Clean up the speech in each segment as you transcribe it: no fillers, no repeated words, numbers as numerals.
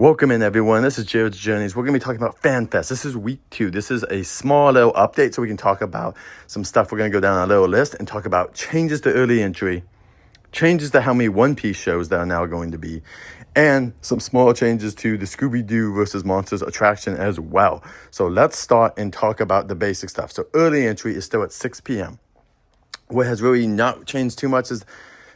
Welcome in, everyone. This is Jared's Journeys. We're going to be talking about FanFest. This is week 2. This is a small little update so we can talk about some stuff. We're going to go down a little list and talk about changes to early entry, changes to how many One Piece shows there are now going to be, and some small changes to the Scooby-Doo versus Monsters attraction as well. So let's start and talk about the basic stuff. So early entry is still at 6 p.m. What has really not changed too much is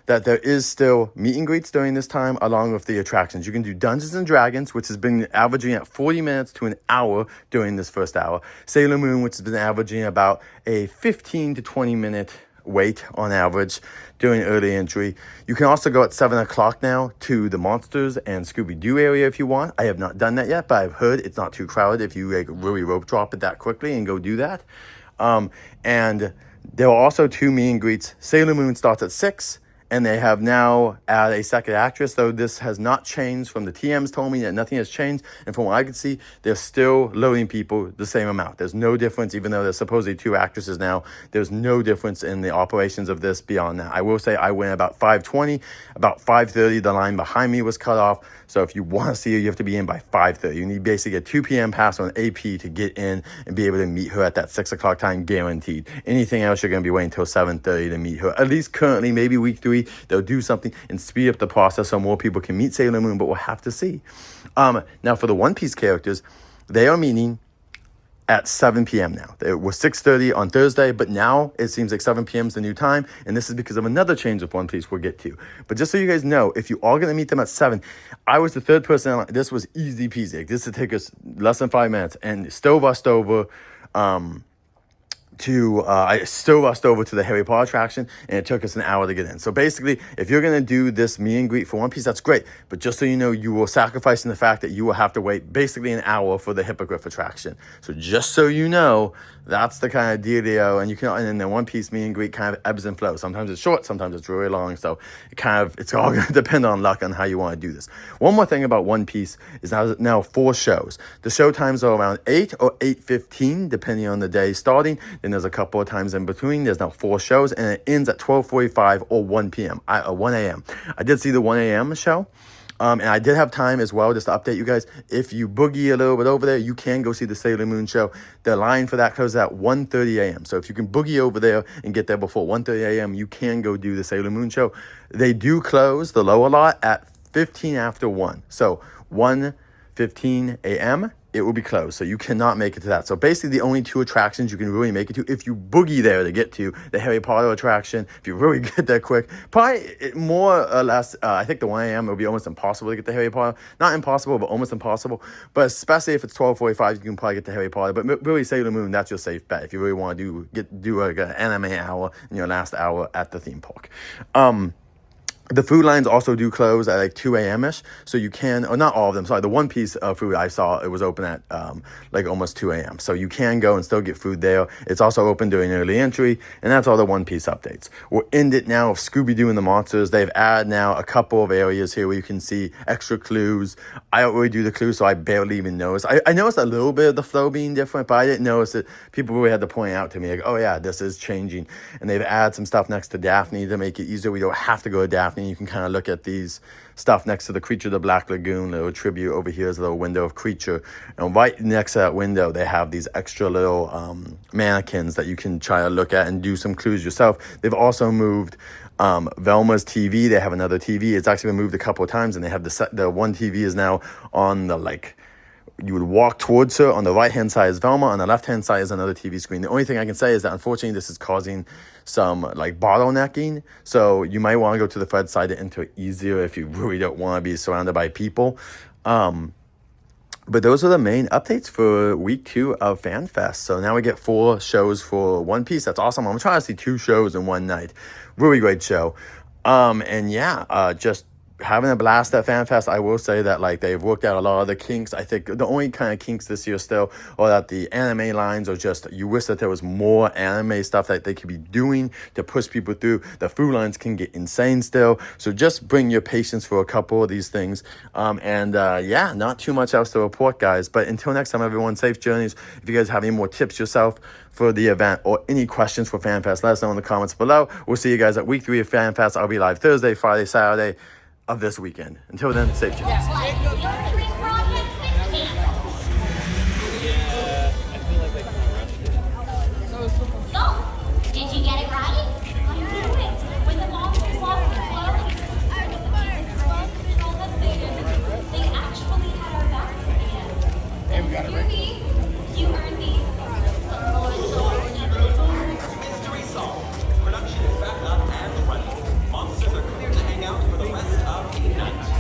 that there is still meet and greets during this time along with the attractions. You can do Dungeons and Dragons, which has been averaging at 40 minutes to an hour during this first hour. Sailor Moon, which has been averaging about a 15 to 20 minute wait on average during early entry. You can also go at 7 o'clock now to the Monsters and Scooby-Doo area if you want. I have not done that yet, but I've heard it's not too crowded if you really rope drop it that quickly and go do that. And there are also 2 meet and greets. Sailor Moon starts at 6. And they have now added a second actress, though this has not changed. From the TMs told me that nothing has changed. And from what I can see, they're still loading people the same amount. There's no difference, even though there's supposedly 2 actresses now. There's no difference in the operations of this beyond that. I will say I went about 5:20. About 5:30, the line behind me was cut off. So if you want to see her, you have to be in by 5:30. You need basically a 2 p.m. pass on AP to get in and be able to meet her at that 6 o'clock time, guaranteed. Anything else, you're going to be waiting until 7:30 to meet her. At least currently, maybe week 3, they'll do something and speed up the process so more people can meet Sailor Moon, but we'll have to see. Now, for the One Piece characters, they are meeting at 7 p.m. now. It was 6:30 on Thursday, but now it seems like 7 p.m. is the new time, and this is because of another change of One Piece we'll get to. But just so you guys know, if you are going to meet them at 7, I was the third person. This was easy peasy. This would take us less than 5 minutes, and still rushed over I still rushed over to the Harry Potter attraction, and it took us an hour to get in. So basically, if you're going to do this meet and greet for One Piece, that's great. But just so you know, you will sacrifice in the fact that you will have to wait basically an hour for the Hippogriff attraction. So just so you know, that's the kind of dealio. And and then One Piece meet and greet kind of ebbs and flows. Sometimes it's short, sometimes it's really long. So it's all going to depend on luck on how you want to do this. One more thing about One Piece is now 4 shows. The show times are around 8 or 8:15, depending on the day starting. Then there's a couple of times in between. There's now 4 shows, and it ends at 12:45 or 1 p.m. 1 a.m. I did see the 1 a.m. show. And I did have time as well, just to update you guys. If you boogie a little bit over there, you can go see the Sailor Moon show. The line for that closes at 1:30 a.m. So if you can boogie over there and get there before 1:30 a.m., you can go do the Sailor Moon show. They do close the lower lot at 15 after 1. So 1:15 a.m., it will be closed. So you cannot make it to that. So basically the only 2 attractions you can really make it to, if you boogie there to get to, the Harry Potter attraction, if you really get there quick, probably more or less, I think the 1 a.m. it will be almost impossible to get to Harry Potter. Not impossible, but almost impossible. But especially if it's 12:45, you can probably get to Harry Potter. But really, Sailor Moon, that's your safe bet if you really want to do like an anime hour in your last hour at the theme park. The food lines also do close at like 2 a.m.-ish, so you can, or not all of them, sorry, the One Piece food I saw, it was open at like almost 2 a.m., so you can go and still get food there. It's also open during early entry, and that's all the One Piece updates. We'll end it now with Scooby-Doo and the Monsters. They've added now a couple of areas here where you can see extra clues. I don't really do the clues, so I barely even notice. I noticed a little bit of the flow being different, but I didn't notice it. People really had to point out to me, like, oh yeah, this is changing, and they've added some stuff next to Daphne to make it easier. We don't have to go to Daphne. You can kind of look at these stuff next to the Creature of the Black Lagoon. Little tribute over here is a little window of Creature, and right next to that window they have these extra little mannequins that you can try to look at and do some clues yourself. They've also moved Velma's TV. They have another TV. It's actually been moved a couple of times, and they have the one TV is now on the you would walk towards her. On the right-hand side is Velma. On the left-hand side is another TV screen. The only thing I can say is that, unfortunately, this is causing some, bottlenecking. So you might want to go to the Fred side to enter it easier if you really don't want to be surrounded by people. But those are the main updates for week 2 of FanFest. So now we get 4 shows for One Piece. That's awesome. I'm trying to see 2 shows in one night. Really great show. Just having a blast at FanFest. I will say that they've worked out a lot of the kinks. I think the only kind of kinks this year still are that the anime lines are just, you wish that there was more anime stuff that they could be doing to push people through. The food lines can get insane still. So just bring your patience for a couple of these things. Not too much else to report, guys. But until next time, everyone, safe journeys. If you guys have any more tips yourself for the event or any questions for FanFest, let us know in the comments below. We'll see you guys at week 3 of FanFest. I'll be live Thursday, Friday, Saturday. of this weekend. Until then, safe journeys. Yeah.